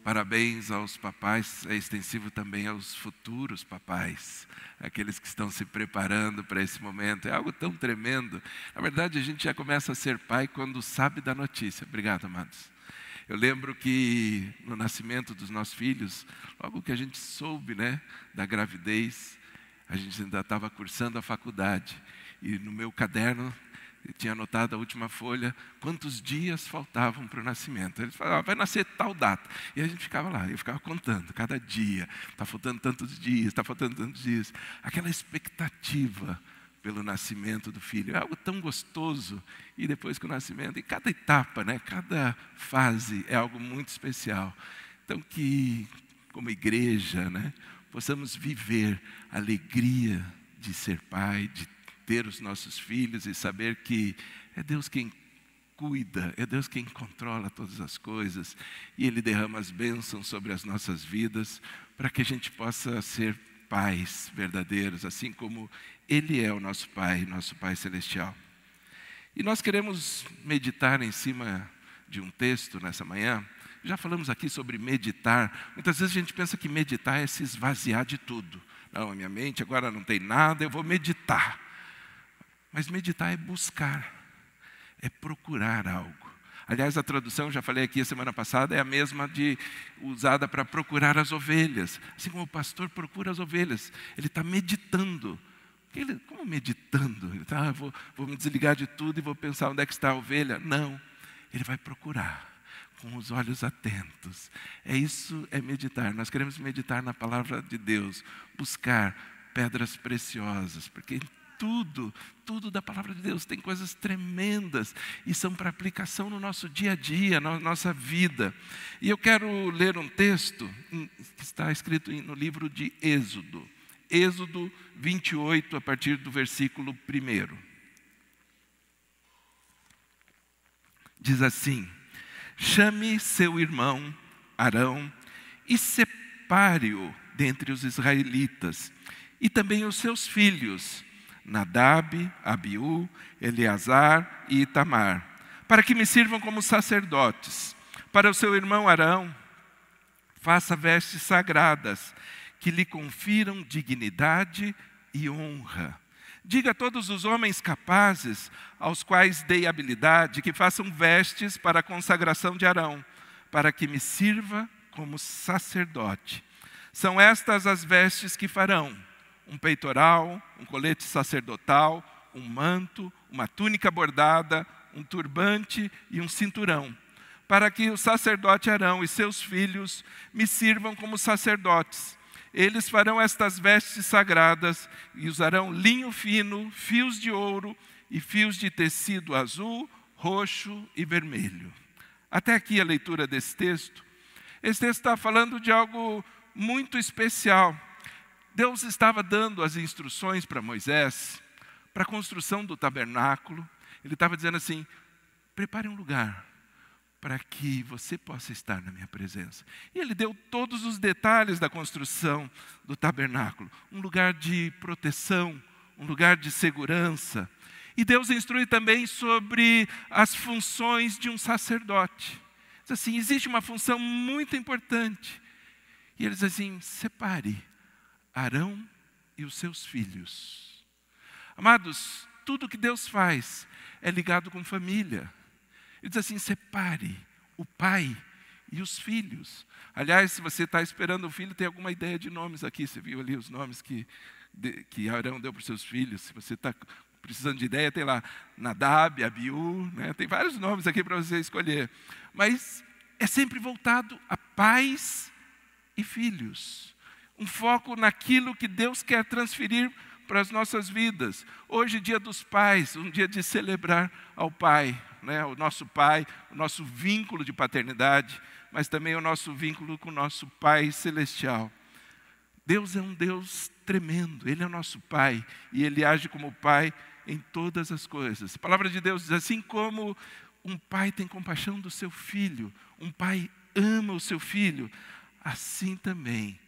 Parabéns aos papais, é extensivo também aos futuros papais, aqueles que estão se preparando para esse momento. É algo tão tremendo. Na verdade, a gente já começa a ser pai quando sabe da notícia. Obrigado, amados. Eu lembro que no nascimento dos nossos filhos, logo que a gente soube, da gravidez, a gente ainda estava cursando a faculdade. E no meu caderno, eu tinha anotado a última folha, quantos dias faltavam para o nascimento. Eles falavam, vai nascer tal data. E a gente ficava lá, eu ficava contando, cada dia. Está faltando tantos dias, está faltando tantos dias. Aquela expectativa pelo nascimento do filho. É algo tão gostoso. E depois que o nascimento, e cada etapa, cada fase é algo muito especial. Então que, como igreja, possamos viver a alegria de ser pai, de ter os nossos filhos e saber que é Deus quem cuida, é Deus quem controla todas as coisas e Ele derrama as bênçãos sobre as nossas vidas para que a gente possa ser pais verdadeiros, assim como Ele é o nosso Pai Celestial. E nós queremos meditar em cima de um texto nessa manhã. Já falamos aqui sobre meditar. Muitas vezes a gente pensa que meditar é se esvaziar de tudo. Não, a minha mente agora não tem nada, eu vou meditar. Mas meditar é buscar, é procurar algo. Aliás, a tradução, já falei aqui a semana passada, é a mesma usada para procurar as ovelhas. Assim como o pastor procura as ovelhas, ele está meditando. Como meditando? Ele está, vou me desligar de tudo e vou pensar onde é que está a ovelha. Não, ele vai procurar, com os olhos atentos. Isso é meditar. Nós queremos meditar na palavra de Deus, buscar pedras preciosas, porque tudo da palavra de Deus tem coisas tremendas e são para aplicação no nosso dia a dia, na nossa vida. E eu quero ler um texto que está escrito no livro de Êxodo. Êxodo 28, a partir do versículo 1. Diz assim: chame seu irmão Arão e separe-o dentre os israelitas, e também os seus filhos, Nadab, Abiú, Eleazar e Itamar, para que me sirvam como sacerdotes. Para o seu irmão Arão, faça vestes sagradas, que lhe confiram dignidade e honra. Diga a todos os homens capazes, aos quais dei habilidade, que façam vestes para a consagração de Arão, para que me sirva como sacerdote. São estas as vestes que farão: um peitoral, um colete sacerdotal, um manto, uma túnica bordada, um turbante e um cinturão, para que o sacerdote Arão e seus filhos me sirvam como sacerdotes. Eles farão estas vestes sagradas e usarão linho fino, fios de ouro e fios de tecido azul, roxo e vermelho. Até aqui a leitura desse texto. Esse texto está falando de algo muito especial. Deus estava dando as instruções para Moisés, para a construção do tabernáculo. Ele estava dizendo assim: prepare um lugar para que você possa estar na minha presença. E ele deu todos os detalhes da construção do tabernáculo. Um lugar de proteção, um lugar de segurança. E Deus instrui também sobre as funções de um sacerdote. Diz assim, existe uma função muito importante. E ele diz assim: separe Arão e os seus filhos. Amados, tudo que Deus faz é ligado com família. Ele diz assim: separe o pai e os filhos. Aliás, se você está esperando um filho, tem alguma ideia de nomes aqui? Você viu ali os nomes que Arão deu para os seus filhos? Se você está precisando de ideia, tem lá Nadab, Abiú, tem vários nomes aqui para você escolher. Mas é sempre voltado a pais e filhos. Um foco naquilo que Deus quer transferir para as nossas vidas. Hoje, dia dos pais, um dia de celebrar ao pai, o nosso pai, o nosso vínculo de paternidade, mas também o nosso vínculo com o nosso Pai Celestial. Deus é um Deus tremendo, Ele é o nosso Pai, e Ele age como Pai em todas as coisas. A palavra de Deus diz, assim como um pai tem compaixão do seu filho, um pai ama o seu filho, assim também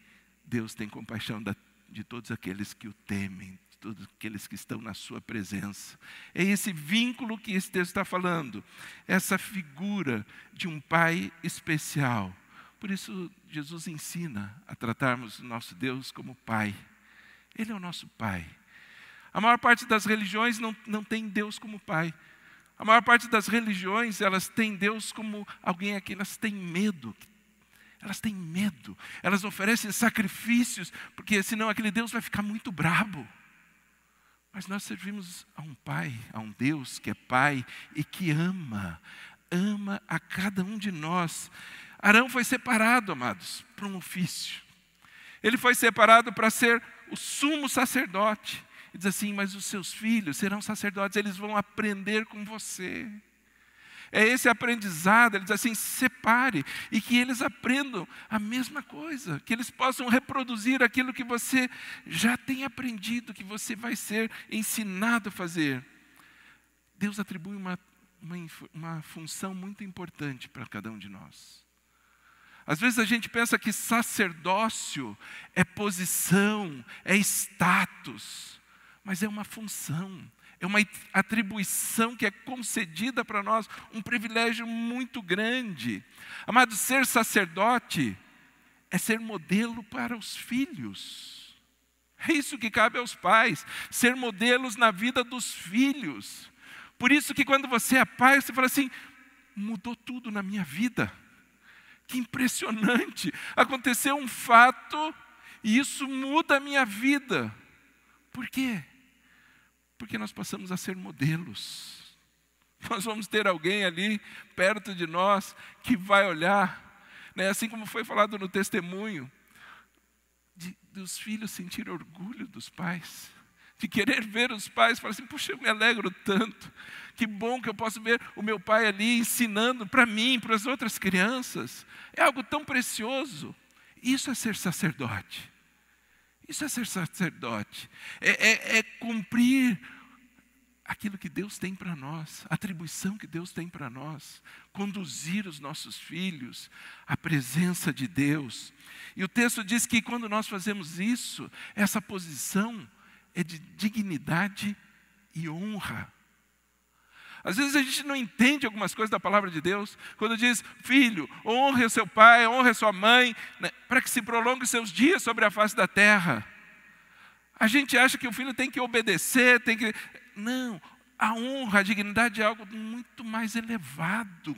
Deus tem compaixão de todos aqueles que o temem, de todos aqueles que estão na sua presença. É esse vínculo que esse texto está falando, essa figura de um pai especial. Por isso, Jesus ensina a tratarmos o nosso Deus como Pai. Ele é o nosso Pai. A maior parte das religiões não tem Deus como Pai. A maior parte das religiões, elas têm Deus como alguém a quem elas têm medo. Elas têm medo. Elas oferecem sacrifícios, porque senão aquele Deus vai ficar muito brabo. Mas nós servimos a um Pai, a um Deus que é Pai e que ama a cada um de nós. Arão foi separado, amados, para um ofício. Ele foi separado para ser o sumo sacerdote. E diz assim, mas os seus filhos serão sacerdotes, eles vão aprender com você. É esse aprendizado, ele diz assim, separe, e que eles aprendam a mesma coisa, que eles possam reproduzir aquilo que você já tem aprendido, que você vai ser ensinado a fazer. Deus atribui uma função muito importante para cada um de nós. Às vezes a gente pensa que sacerdócio é posição, é status, mas é uma função. É uma atribuição que é concedida para nós, um privilégio muito grande. Amado, ser sacerdote é ser modelo para os filhos. É isso que cabe aos pais, ser modelos na vida dos filhos. Por isso que quando você é pai, você fala assim, mudou tudo na minha vida. Que impressionante, aconteceu um fato e isso muda a minha vida. Por quê? Porque nós passamos a ser modelos. Nós vamos ter alguém ali perto de nós que vai olhar, né? Assim como foi falado no testemunho, dos filhos sentir orgulho dos pais, de querer ver os pais, falar assim, puxa, eu me alegro tanto, que bom que eu posso ver o meu pai ali ensinando para mim, para as outras crianças, é algo tão precioso. Isso é ser sacerdote. Isso é ser sacerdote, é cumprir aquilo que Deus tem para nós, a atribuição que Deus tem para nós, conduzir os nossos filhos à presença de Deus. E o texto diz que quando nós fazemos isso, essa posição é de dignidade e honra. Às vezes a gente não entende algumas coisas da palavra de Deus, quando diz, filho, honre o seu pai, honre a sua mãe, né, para que se prolongue os seus dias sobre a face da terra. A gente acha que o filho tem que obedecer, Não, a honra, a dignidade é algo muito mais elevado,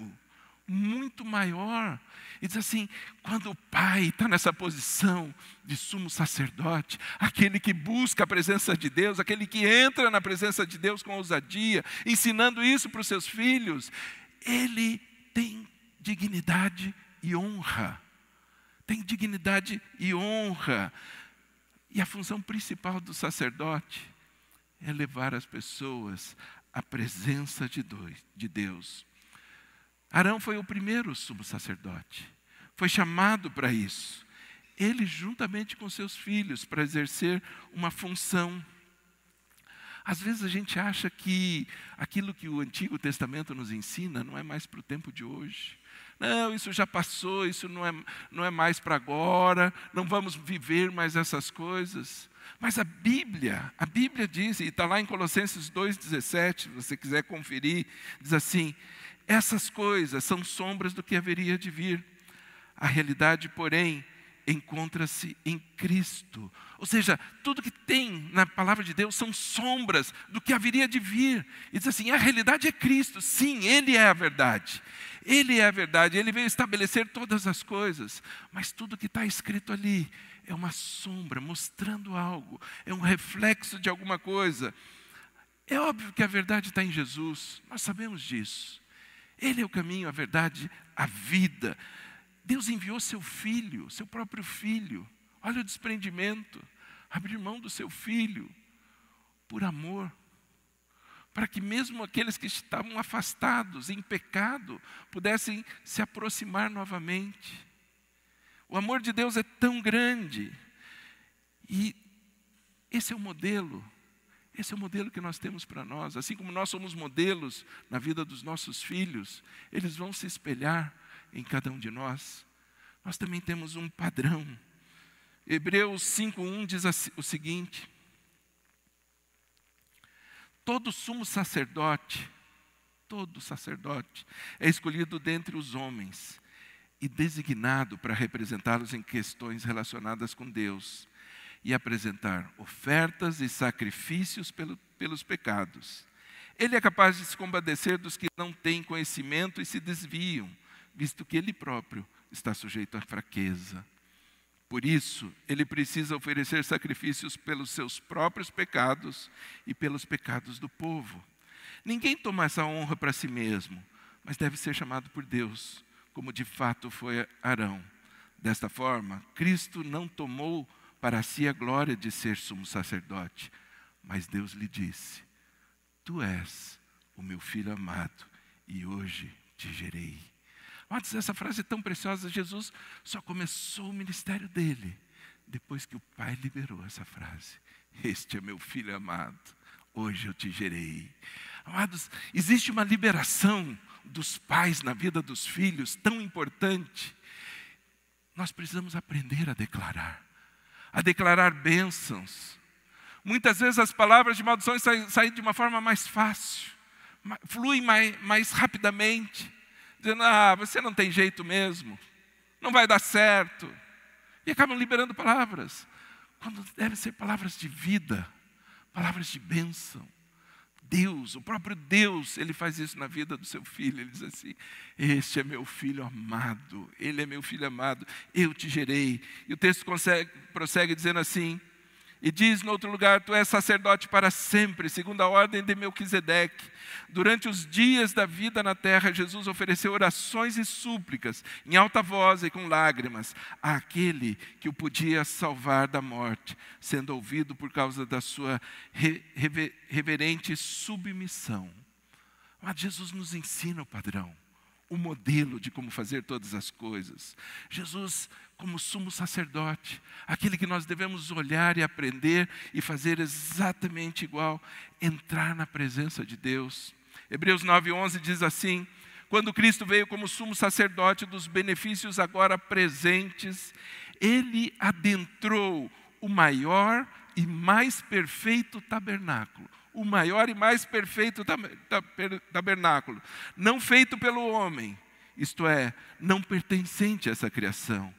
muito maior. E diz assim, quando o pai está nessa posição de sumo sacerdote, aquele que busca a presença de Deus, aquele que entra na presença de Deus com ousadia, ensinando isso para os seus filhos, ele tem dignidade e honra. Tem dignidade e honra. E a função principal do sacerdote é levar as pessoas à presença de Deus. Arão foi o primeiro sumo sacerdote, foi chamado para isso. Ele juntamente com seus filhos para exercer uma função. Às vezes a gente acha que aquilo que o Antigo Testamento nos ensina não é mais para o tempo de hoje. Não, isso já passou, isso não é mais para agora, não vamos viver mais essas coisas. Mas a Bíblia diz, e está lá em Colossenses 2,17, se você quiser conferir, diz assim, essas coisas são sombras do que haveria de vir. A realidade, porém, encontra-se em Cristo. Ou seja, tudo que tem na palavra de Deus são sombras do que haveria de vir. E diz assim, a realidade é Cristo. Sim, Ele é a verdade. Ele é a verdade. Ele veio estabelecer todas as coisas. Mas tudo que está escrito ali é uma sombra, mostrando algo. É um reflexo de alguma coisa. É óbvio que a verdade está em Jesus. Nós sabemos disso. Ele é o caminho, a verdade, a vida. Deus enviou seu filho, seu próprio filho. Olha o desprendimento. Abrir mão do seu filho por amor. Para que mesmo aqueles que estavam afastados, em pecado, pudessem se aproximar novamente. O amor de Deus é tão grande. E esse é o modelo. Esse é o modelo que nós temos para nós. Assim como nós somos modelos na vida dos nossos filhos, eles vão se espelhar em cada um de nós. Nós também temos um padrão. Hebreus 5:1 diz o seguinte: todo sacerdote é escolhido dentre os homens, e designado para representá-los em questões relacionadas com Deus e apresentar ofertas e sacrifícios pelos pecados. Ele é capaz de se compadecer dos que não têm conhecimento e se desviam, visto que ele próprio está sujeito à fraqueza. Por isso, ele precisa oferecer sacrifícios pelos seus próprios pecados e pelos pecados do povo. Ninguém toma essa honra para si mesmo, mas deve ser chamado por Deus, como de fato foi Arão. Desta forma, Cristo não tomou para si a glória de ser sumo sacerdote, mas Deus lhe disse: tu és o meu filho amado, e hoje te gerei. Mas essa frase é tão preciosa. Jesus só começou o ministério dele depois que o Pai liberou essa frase: este é meu filho amado, hoje eu te gerei. Amados, existe uma liberação dos pais na vida dos filhos tão importante. Nós precisamos aprender a declarar bênçãos. Muitas vezes as palavras de maldição saem de uma forma mais fácil, fluem mais rapidamente, dizendo: você não tem jeito mesmo, não vai dar certo. E acabam liberando palavras, quando devem ser palavras de vida, palavras de bênção. Deus, o próprio Deus, Ele faz isso na vida do seu filho. Ele diz assim: este é meu filho amado, ele é meu filho amado, eu te gerei. E o texto prossegue dizendo assim, e diz no outro lugar: tu és sacerdote para sempre, segundo a ordem de Melquisedeque. Durante os dias da vida na terra, Jesus ofereceu orações e súplicas, em alta voz e com lágrimas, àquele que o podia salvar da morte, sendo ouvido por causa da sua reverente submissão. Mas Jesus nos ensina o padrão, o modelo de como fazer todas as coisas. Jesus, como sumo sacerdote, aquele que nós devemos olhar e aprender e fazer exatamente igual, entrar na presença de Deus. Hebreus 9:11 diz assim: quando Cristo veio como sumo sacerdote dos benefícios agora presentes, Ele adentrou o maior e mais perfeito tabernáculo. O maior e mais perfeito tabernáculo, não feito pelo homem, isto é, não pertencente a essa criação,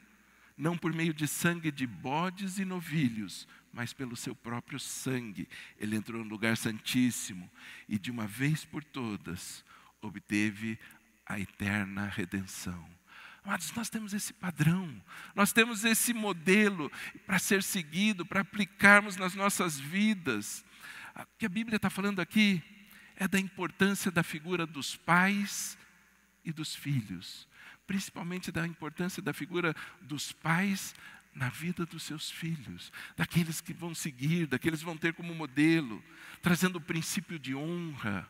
não por meio de sangue de bodes e novilhos, mas pelo seu próprio sangue. Ele entrou no lugar santíssimo e de uma vez por todas obteve a eterna redenção. Amados, nós temos esse padrão, nós temos esse modelo para ser seguido, para aplicarmos nas nossas vidas. O que a Bíblia está falando aqui é da importância da figura dos pais e dos filhos, principalmente da importância da figura dos pais na vida dos seus filhos, daqueles que vão seguir, daqueles que vão ter como modelo, trazendo o princípio de honra.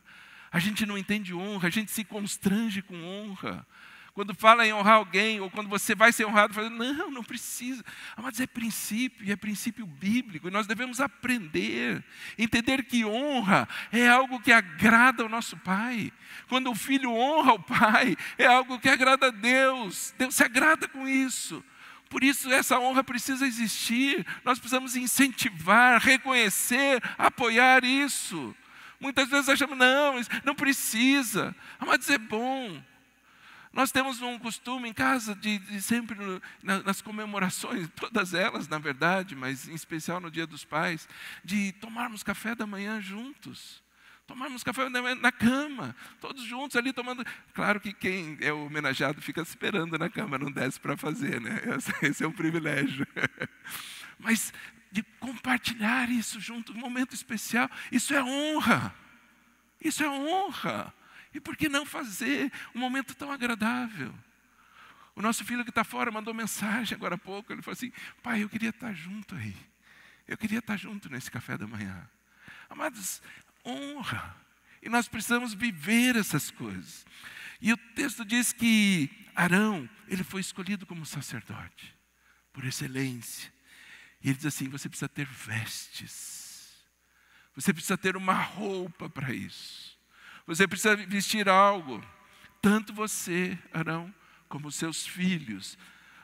A gente não entende honra, a gente se constrange com honra. Quando fala em honrar alguém, ou quando você vai ser honrado, fala: não precisa. Mas é princípio, e é princípio bíblico, e nós devemos aprender, entender que honra é algo que agrada ao nosso Pai. Quando o filho honra o Pai, é algo que agrada a Deus. Deus se agrada com isso. Por isso essa honra precisa existir. Nós precisamos incentivar, reconhecer, apoiar isso. Muitas vezes achamos: não precisa. Mas é bom. Nós temos um costume em casa de sempre nas comemorações, todas elas na verdade, mas em especial no Dia dos Pais, de tomarmos café da manhã juntos. Tomarmos café da manhã na cama, todos juntos ali tomando. Claro que quem é homenageado fica esperando na cama, não desce para fazer, né? Esse é um privilégio. Mas de compartilhar isso junto, um momento especial, isso é honra. Isso é honra. E por que não fazer um momento tão agradável? O nosso filho que está fora mandou mensagem agora há pouco. Ele falou assim: pai, eu queria estar junto aí. Eu queria estar junto nesse café da manhã. Amados, honra. E nós precisamos viver essas coisas. E o texto diz que Arão, ele foi escolhido como sacerdote, por excelência. E ele diz assim: você precisa ter vestes. Você precisa ter uma roupa para isso. Você precisa vestir algo, tanto você, Arão, como seus filhos.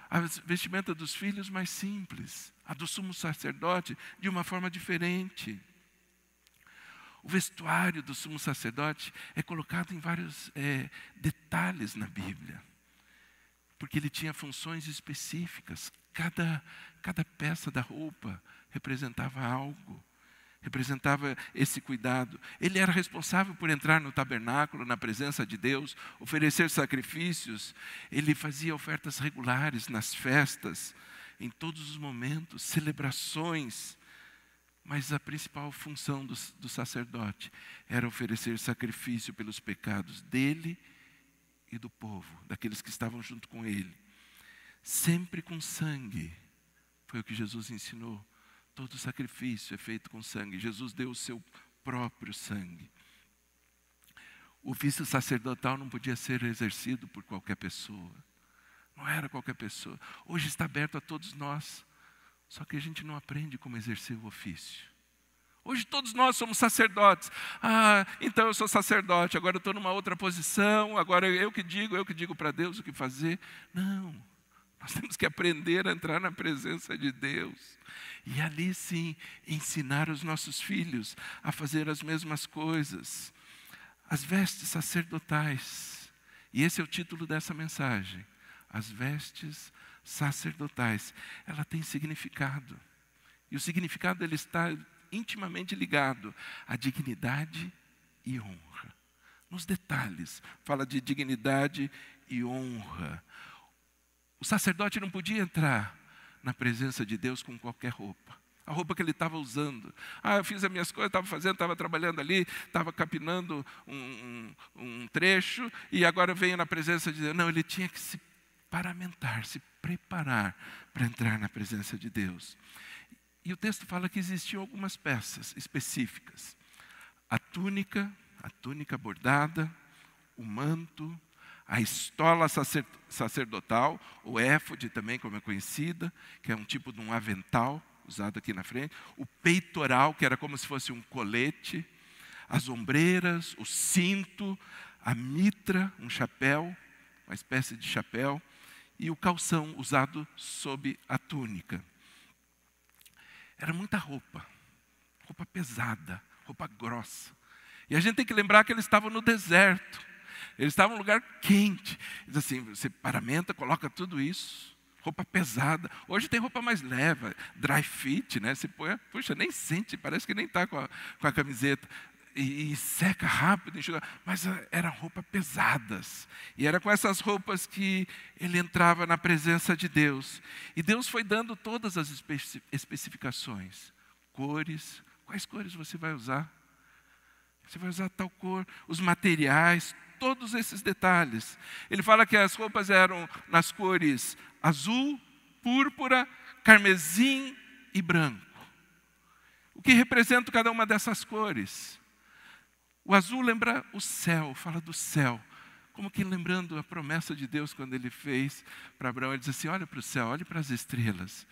A vestimenta dos filhos mais simples, a do sumo sacerdote de uma forma diferente. O vestuário do sumo sacerdote é colocado em vários detalhes na Bíblia. porque ele tinha funções específicas. Cada peça da roupa representava algo, representava esse cuidado. Ele era responsável por entrar no tabernáculo, na presença de Deus, oferecer sacrifícios. Ele fazia ofertas regulares nas festas, em todos os momentos, celebrações. Mas a principal função do sacerdote era oferecer sacrifício pelos pecados dele e do povo, daqueles que estavam junto com ele. Sempre com sangue. Foi o que Jesus ensinou. Todo sacrifício é feito com sangue. Jesus deu o seu próprio sangue. O ofício sacerdotal não podia ser exercido por qualquer pessoa. Não era qualquer pessoa. Hoje está aberto a todos nós. Só que a gente não aprende como exercer o ofício. Hoje todos nós somos sacerdotes. Então eu sou sacerdote, agora eu estou numa outra posição, agora eu que digo para Deus o que fazer. Não, nós temos que aprender a entrar na presença de Deus. E ali sim, ensinar os nossos filhos a fazer as mesmas coisas. As vestes sacerdotais. E esse é o título dessa mensagem. As vestes sacerdotais. Ela tem significado. E o significado ele está intimamente ligado à dignidade e honra. Nos detalhes, fala de dignidade e honra. O sacerdote não podia entrar na presença de Deus com qualquer roupa. A roupa que ele estava usando. Eu fiz as minhas coisas, estava trabalhando ali, estava capinando um trecho, e agora venho na presença de Deus. Não, ele tinha que se paramentar, se preparar para entrar na presença de Deus. E o texto fala que existiam algumas peças específicas. A túnica bordada, o manto, a estola sacerdotal, o éfode também, como é conhecida, que é um tipo de um avental, usado aqui na frente. O peitoral, que era como se fosse um colete. As ombreiras, o cinto, a mitra, um chapéu, uma espécie de chapéu. E o calção, usado sob a túnica. Era muita roupa pesada, roupa grossa. E a gente tem que lembrar que eles estavam no deserto. Eles estavam num lugar quente. Diz assim, você paramenta, coloca tudo isso. Roupa pesada. Hoje tem roupa mais leve, dry fit, né? Você põe, puxa, nem sente, parece que nem está com a camiseta. E seca rápido, enxuga. Mas eram roupas pesadas. E era com essas roupas que ele entrava na presença de Deus. E Deus foi dando todas as especificações. Cores. Quais cores você vai usar? Você vai usar tal cor. Os materiais, todos esses detalhes. Ele fala que as roupas eram nas cores azul, púrpura, carmesim e branco. O que representa cada uma dessas cores? O azul lembra o céu, fala do céu. Como que lembrando a promessa de Deus quando ele fez para Abraão. Ele diz assim, olha para o céu, olhe para as estrelas.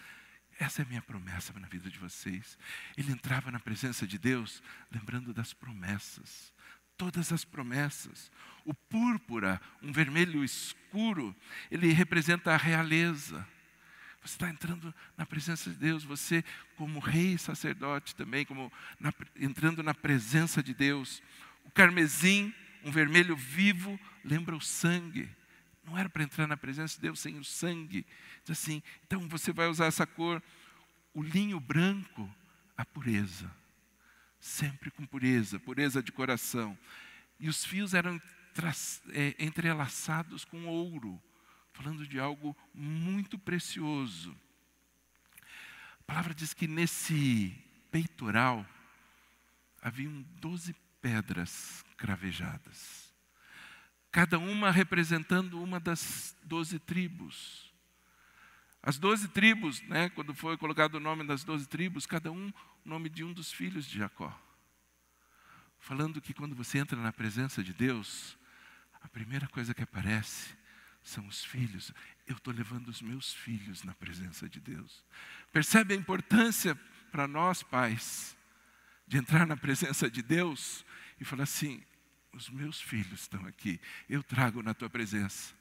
Essa é a minha promessa na vida de vocês. Ele entrava na presença de Deus lembrando das promessas. Todas as promessas. O púrpura, um vermelho escuro, ele representa a realeza. Você está entrando na presença de Deus, você como rei e sacerdote também, entrando na presença de Deus. O carmesim, um vermelho vivo, lembra o sangue. Não era para entrar na presença de Deus sem o sangue. Diz assim, então você vai usar essa cor. O linho branco, a pureza. Sempre com pureza, pureza de coração. E os fios eram entrelaçados com ouro. Falando de algo muito precioso. A palavra diz que nesse peitoral haviam 12 pedras cravejadas. Cada uma representando uma das 12 tribos. As 12 tribos, né, quando foi colocado o nome das 12 tribos, cada um o nome de um dos filhos de Jacó. Falando que quando você entra na presença de Deus, a primeira coisa que aparece são os filhos. Eu estou levando os meus filhos na presença de Deus. Percebe a importância para nós, pais, de entrar na presença de Deus e falar assim, os meus filhos estão aqui, eu trago na tua presença.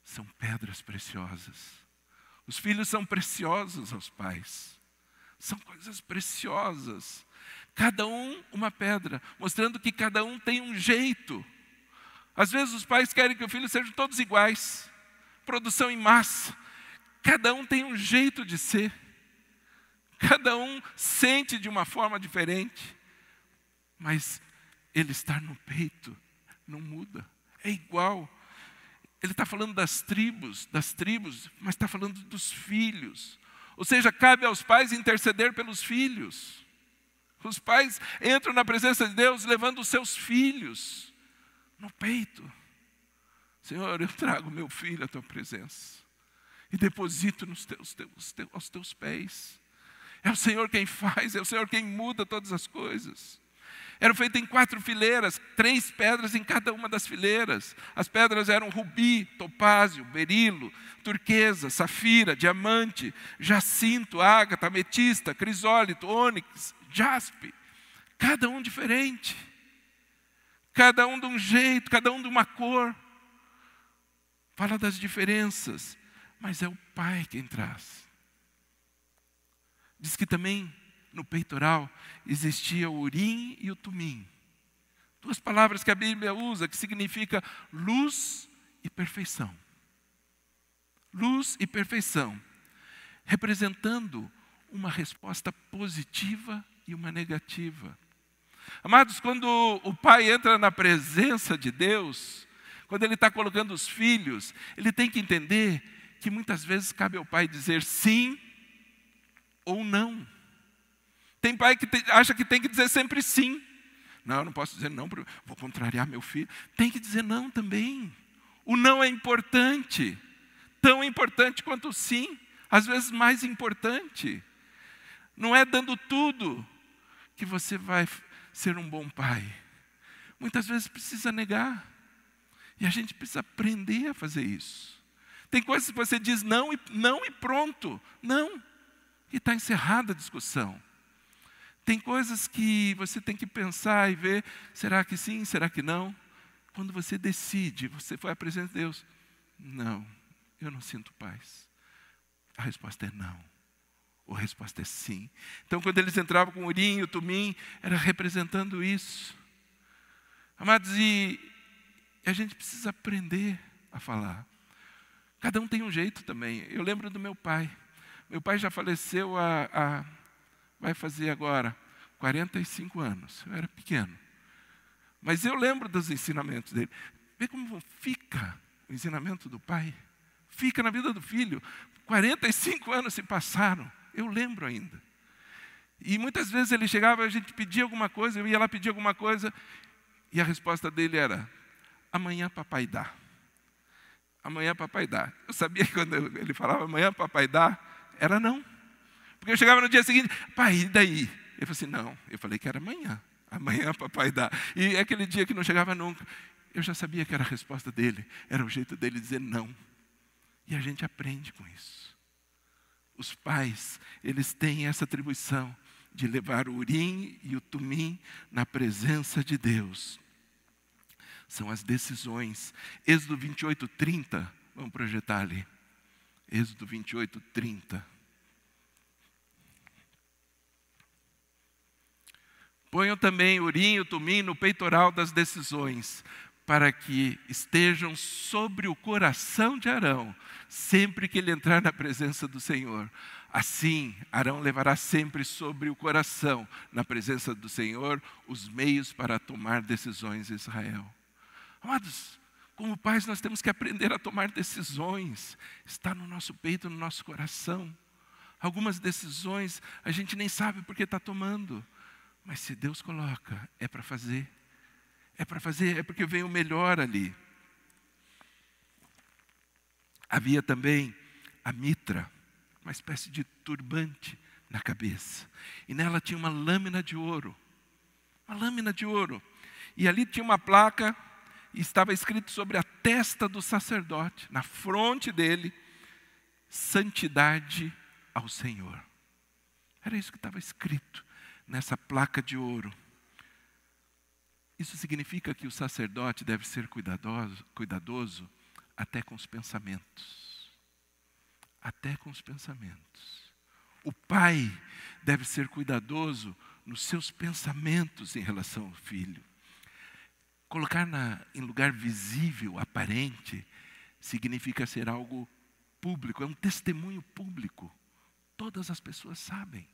São pedras preciosas. Os filhos são preciosos aos pais. São coisas preciosas. Cada um uma pedra, mostrando que cada um tem um jeito. Às vezes os pais querem que os filhos sejam todos iguais. produção em massa. Cada um tem um jeito de ser. Cada um sente de uma forma diferente. Mas ele estar no peito não muda. É igual. Ele está falando das tribos, mas está falando dos filhos. Ou seja, cabe aos pais interceder pelos filhos. Os pais entram na presença de Deus levando os seus filhos no peito. Senhor, eu trago meu filho à tua presença e deposito aos teus pés. É o Senhor quem faz, é o Senhor quem muda todas as coisas. Eram feitas em 4 fileiras, 3 pedras em cada uma das fileiras. As pedras eram rubi, topázio, berilo, turquesa, safira, diamante, jacinto, ágata, ametista, crisólito, ônix, jaspe. Cada um diferente. Cada um de um jeito, cada um de uma cor. Fala das diferenças, mas é o Pai quem traz. Diz que também no peitoral existia o urim e o tumim. 2 palavras que a Bíblia usa, que significa luz e perfeição. Luz e perfeição, representando uma resposta positiva e uma negativa. Amados, quando o pai entra na presença de Deus, quando ele está colocando os filhos, ele tem que entender que muitas vezes cabe ao pai dizer sim ou não. Tem pai que acha que tem que dizer sempre sim. Não, eu não posso dizer não, vou contrariar meu filho. Tem que dizer não também. O não é importante. Tão importante quanto o sim. Às vezes mais importante. Não é dando tudo que você vai ser um bom pai. Muitas vezes precisa negar. E a gente precisa aprender a fazer isso. Tem coisas que você diz não e pronto. Não. E está encerrada a discussão. Tem coisas que você tem que pensar e ver, será que sim, será que não? Quando você decide, você foi à presença de Deus. Não, eu não sinto paz. A resposta é não. Ou a resposta é sim. Então, quando eles entravam com o urim e o tumim, era representando isso. Amados, e a gente precisa aprender a falar. Cada um tem um jeito também. Eu lembro do meu pai. Meu pai já faleceu vai fazer agora 45 anos. Eu era pequeno. Mas eu lembro dos ensinamentos dele. Vê como fica o ensinamento do pai. Fica na vida do filho. 45 anos se passaram. Eu lembro ainda. E muitas vezes ele chegava, a gente pedia alguma coisa, eu ia lá pedir alguma coisa, e a resposta dele era, amanhã papai dá. Amanhã papai dá. Eu sabia que quando ele falava amanhã papai dá, era não. Porque eu chegava no dia seguinte, pai, e daí? Ele falou assim, não, eu falei que era amanhã. Amanhã papai dá. E aquele dia que não chegava nunca, eu já sabia que era a resposta dele. Era o jeito dele dizer não. E a gente aprende com isso. Os pais, eles têm essa atribuição de levar o urim e o tumim na presença de Deus. São as decisões. Êxodo 28:30, vamos projetar ali. Êxodo 28:30. Ponham também o urim e o tumim no peitoral das decisões, para que estejam sobre o coração de Arão, sempre que ele entrar na presença do Senhor. Assim, Arão levará sempre sobre o coração, na presença do Senhor, os meios para tomar decisões em Israel. Amados, como pais nós temos que aprender a tomar decisões. Está no nosso peito, no nosso coração. Algumas decisões a gente nem sabe por que está tomando. Mas se Deus coloca, é para fazer. É para fazer, é porque vem o melhor ali. Havia também a mitra, uma espécie de turbante na cabeça. E nela tinha uma lâmina de ouro. Uma lâmina de ouro. E ali tinha uma placa, e estava escrito sobre a testa do sacerdote, na fronte dele, santidade ao Senhor. Era isso que estava escrito nessa placa de ouro. Isso significa que o sacerdote deve ser cuidadoso até com os pensamentos. Até com os pensamentos. O pai deve ser cuidadoso nos seus pensamentos em relação ao filho. Colocar em lugar visível, aparente, significa ser algo público, é um testemunho público. Todas as pessoas sabem.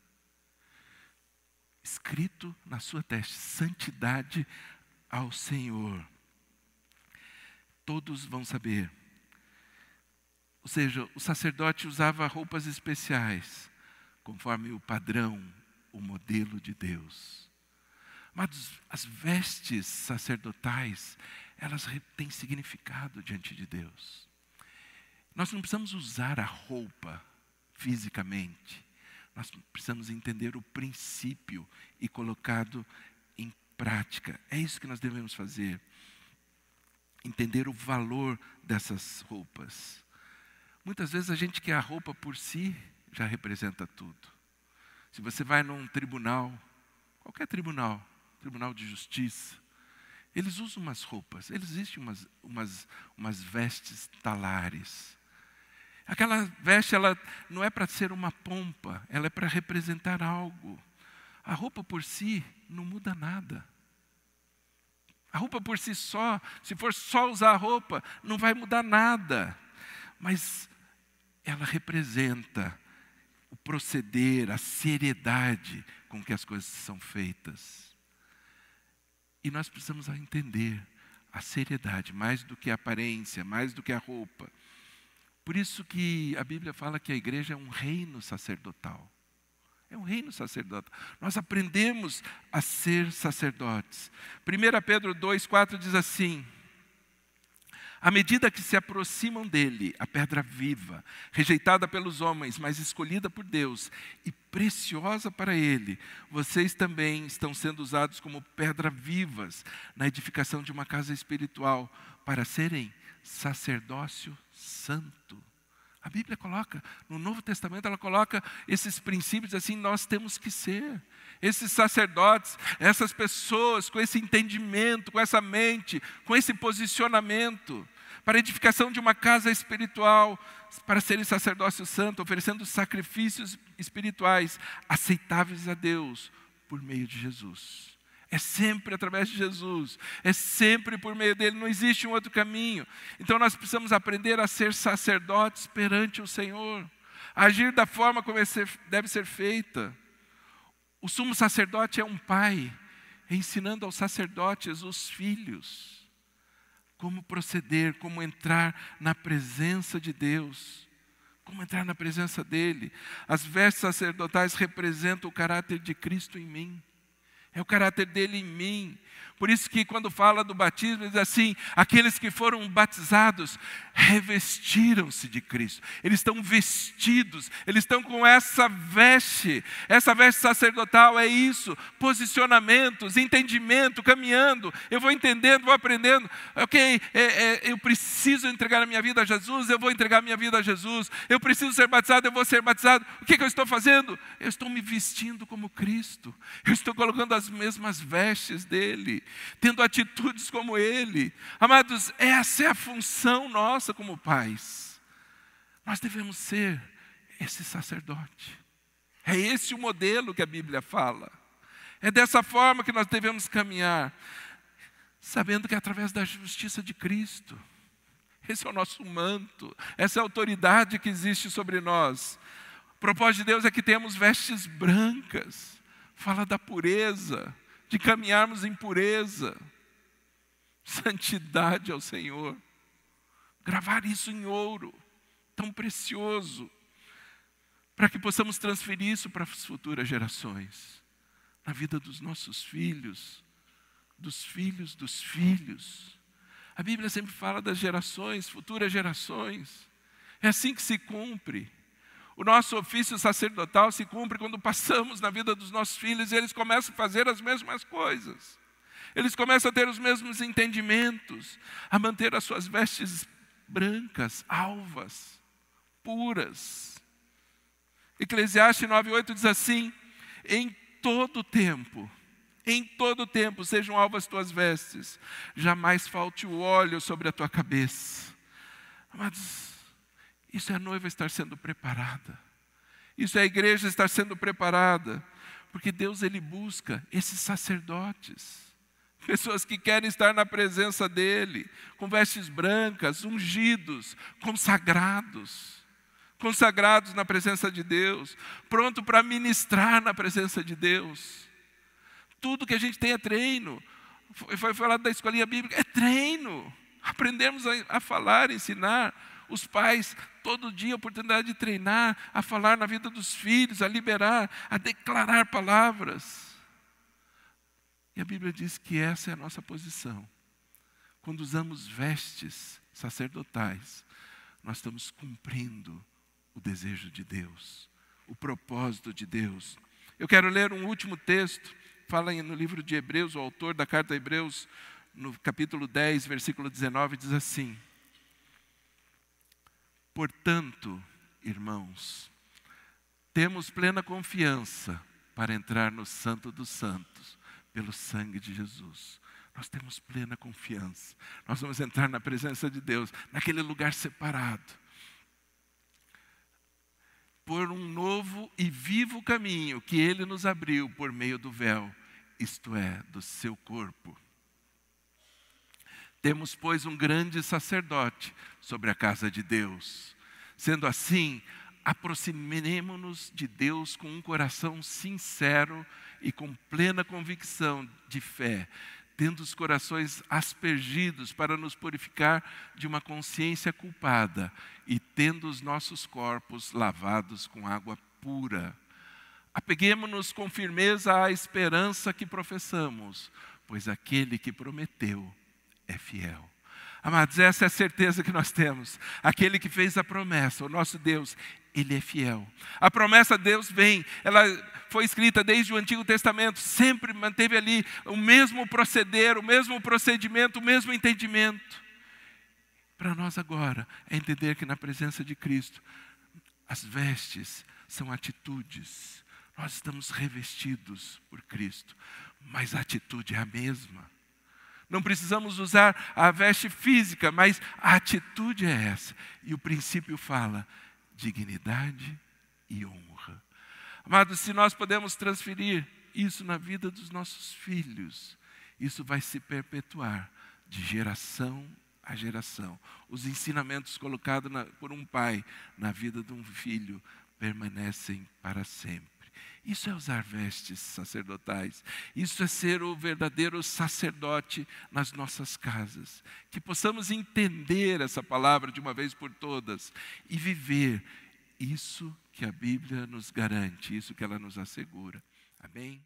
Escrito na sua testa, santidade ao Senhor. Todos vão saber. Ou seja, o sacerdote usava roupas especiais, conforme o padrão, o modelo de Deus. Mas as vestes sacerdotais, elas têm significado diante de Deus. Nós não precisamos usar a roupa fisicamente. Nós precisamos entender o princípio e colocado em prática. É isso que nós devemos fazer. Entender o valor dessas roupas. Muitas vezes a gente quer a roupa por si, já representa tudo. Se você vai num tribunal, qualquer tribunal de justiça, eles usam umas roupas, existem umas vestes talares. Aquela veste, ela não é para ser uma pompa, ela é para representar algo. A roupa por si não muda nada. A roupa por si só, se for só usar a roupa, não vai mudar nada. Mas ela representa o proceder, a seriedade com que as coisas são feitas. E nós precisamos entender a seriedade, mais do que a aparência, mais do que a roupa. Por isso que a Bíblia fala que a igreja é um reino sacerdotal. É um reino sacerdotal. Nós aprendemos a ser sacerdotes. 1 Pedro 2,4 diz assim: à medida que se aproximam dele, a pedra viva, rejeitada pelos homens, mas escolhida por Deus e preciosa para ele, vocês também estão sendo usados como pedras vivas na edificação de uma casa espiritual, para serem sacerdócio santo. A Bíblia coloca, no Novo Testamento, ela coloca esses princípios assim, nós temos que ser. Esses sacerdotes, essas pessoas com esse entendimento, com essa mente, com esse posicionamento, para a edificação de uma casa espiritual, para serem sacerdócio santo, oferecendo sacrifícios espirituais aceitáveis a Deus por meio de Jesus. É sempre através de Jesus, é sempre por meio dele, não existe um outro caminho. Então nós precisamos aprender a ser sacerdotes perante o Senhor, a agir da forma como deve ser feita. O sumo sacerdote é um pai, ensinando aos sacerdotes, os filhos, como proceder, como entrar na presença de Deus, como entrar na presença dele. As vestes sacerdotais representam o caráter de Cristo em mim. É o caráter dele em mim. Por isso que quando fala do batismo, diz assim, aqueles que foram batizados, revestiram-se de Cristo. Eles estão vestidos, eles estão com essa veste sacerdotal, é isso, posicionamentos, entendimento, caminhando. Eu vou entendendo, vou aprendendo. Ok, eu preciso entregar a minha vida a Jesus, eu vou entregar a minha vida a Jesus. Eu preciso ser batizado, eu vou ser batizado. O que eu estou fazendo? Eu estou me vestindo como Cristo. Eu estou colocando as mesmas vestes dele, tendo atitudes como ele. Amados, essa é a função nossa como pais. Nós devemos ser esse sacerdote. É esse o modelo que a Bíblia fala. É dessa forma que nós devemos caminhar, sabendo que é através da justiça de Cristo. Esse é o nosso manto, essa é a autoridade que existe sobre nós. O propósito de Deus é que temos vestes brancas. Fala da pureza, de caminharmos em pureza. Santidade ao Senhor. Gravar isso em ouro, tão precioso, para que possamos transferir isso para as futuras gerações. Na vida dos nossos filhos, dos filhos dos filhos. A Bíblia sempre fala das gerações, futuras gerações. É assim que se cumpre. O nosso ofício sacerdotal se cumpre quando passamos na vida dos nossos filhos e eles começam a fazer as mesmas coisas. Eles começam a ter os mesmos entendimentos, a manter as suas vestes brancas, alvas, puras. Eclesiastes 9:8 diz assim, em todo tempo sejam alvas as tuas vestes, jamais falte o óleo sobre a tua cabeça. Amados, isso é a noiva estar sendo preparada. Isso é a igreja estar sendo preparada. Porque Deus, Ele busca esses sacerdotes. Pessoas que querem estar na presença dEle, com vestes brancas, ungidos, consagrados. Consagrados na presença de Deus, pronto para ministrar na presença de Deus. Tudo que a gente tem é treino. Foi falado da escolinha bíblica, é treino. Aprendemos a falar, ensinar. Os pais, todo dia, a oportunidade de treinar, a falar na vida dos filhos, a liberar, a declarar palavras. E a Bíblia diz que essa é a nossa posição. Quando usamos vestes sacerdotais, nós estamos cumprindo o desejo de Deus, o propósito de Deus. Eu quero ler um último texto, fala no livro de Hebreus, o autor da carta a Hebreus, no capítulo 10, versículo 19, diz assim: portanto, irmãos, temos plena confiança para entrar no Santo dos Santos, pelo sangue de Jesus. Nós temos plena confiança. Nós vamos entrar na presença de Deus, naquele lugar separado, por um novo e vivo caminho que Ele nos abriu por meio do véu, isto é, do seu corpo. Temos, pois, um grande sacerdote sobre a casa de Deus. Sendo assim, aproximemo-nos de Deus com um coração sincero e com plena convicção de fé, tendo os corações aspergidos para nos purificar de uma consciência culpada e tendo os nossos corpos lavados com água pura. Apeguemo-nos com firmeza à esperança que professamos, pois aquele que prometeu é fiel. Amados, essa é a certeza que nós temos. Aquele que fez a promessa, o nosso Deus, Ele é fiel. A promessa de Deus vem, ela foi escrita desde o Antigo Testamento, sempre manteve ali o mesmo proceder, o mesmo procedimento, o mesmo entendimento. Para nós agora, é entender que na presença de Cristo, as vestes são atitudes. Nós estamos revestidos por Cristo, mas a atitude é a mesma. Não precisamos usar a veste física, mas a atitude é essa. E o princípio fala dignidade e honra. Amados, se nós podemos transferir isso na vida dos nossos filhos, isso vai se perpetuar de geração a geração. Os ensinamentos colocados por um pai na vida de um filho permanecem para sempre. Isso é usar vestes sacerdotais. Isso é ser o verdadeiro sacerdote nas nossas casas. Que possamos entender essa palavra de uma vez por todas e viver isso que a Bíblia nos garante, isso que ela nos assegura. Amém?